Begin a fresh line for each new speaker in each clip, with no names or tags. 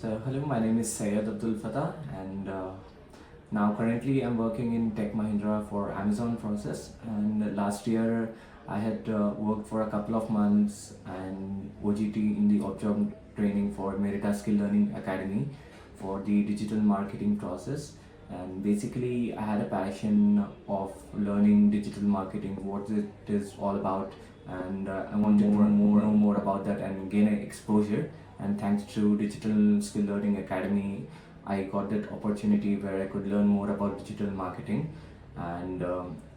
So hello, my name is Syed Abdul Fatah, and now currently I'm working in Tech Mahindra for Amazon process. And last year I had worked for a couple of months and OGT in the job training for Merida Skill Learning Academy for the digital marketing process. And basically I had a passion of learning digital marketing, what it is all about, and I wanted to know more about that and gain exposure. And thanks to Digital Skill Learning Academy, I got that opportunity where I could learn more about digital marketing. And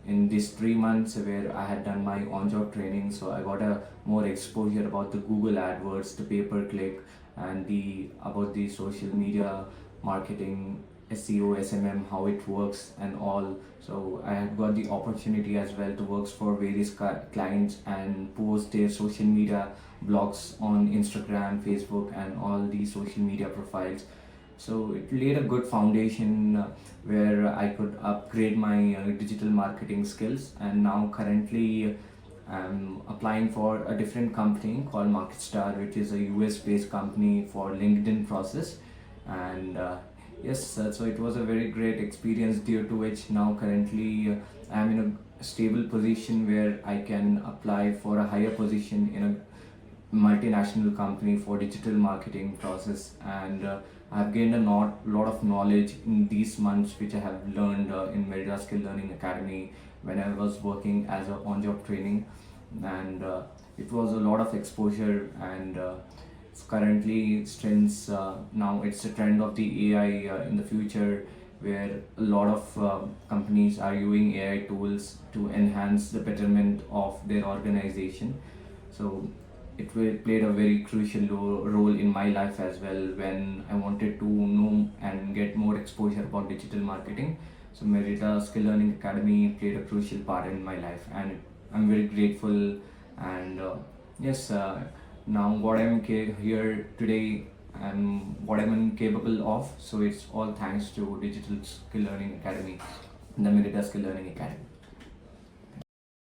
in these 3 months where I had done my on-job training, so I got a more exposure about the Google AdWords, the pay-per-click, and the about the social media marketing, SEO, SMM, how it works and all. So I had got the opportunity as well to work for various clients and post their social media blogs on Instagram, Facebook, and all these social media profiles. So it laid a good foundation where I could upgrade my digital marketing skills. And now currently I'm applying for a different company called MarketStar, which is a US based company for LinkedIn process. And yes, so it was a very great experience, due to which now currently I'm in a stable position where I can apply for a higher position in a multinational company for digital marketing process. And I've gained a lot of knowledge in these months which I have learned in Merida Skill Learning Academy when I was working as a on-job training. And it was a lot of exposure. And currently, since now it's a trend of the AI in the future, where a lot of companies are using AI tools to enhance the betterment of their organization. So played a very crucial role in my life as well when I wanted to know and get more exposure about digital marketing. So Merida Skill Learning Academy played a crucial part in my life, and I'm very grateful. And yes, now what here today and what I'm capable of, so it's all thanks to Digital Skill Learning Academy, the Merida Skill Learning Academy.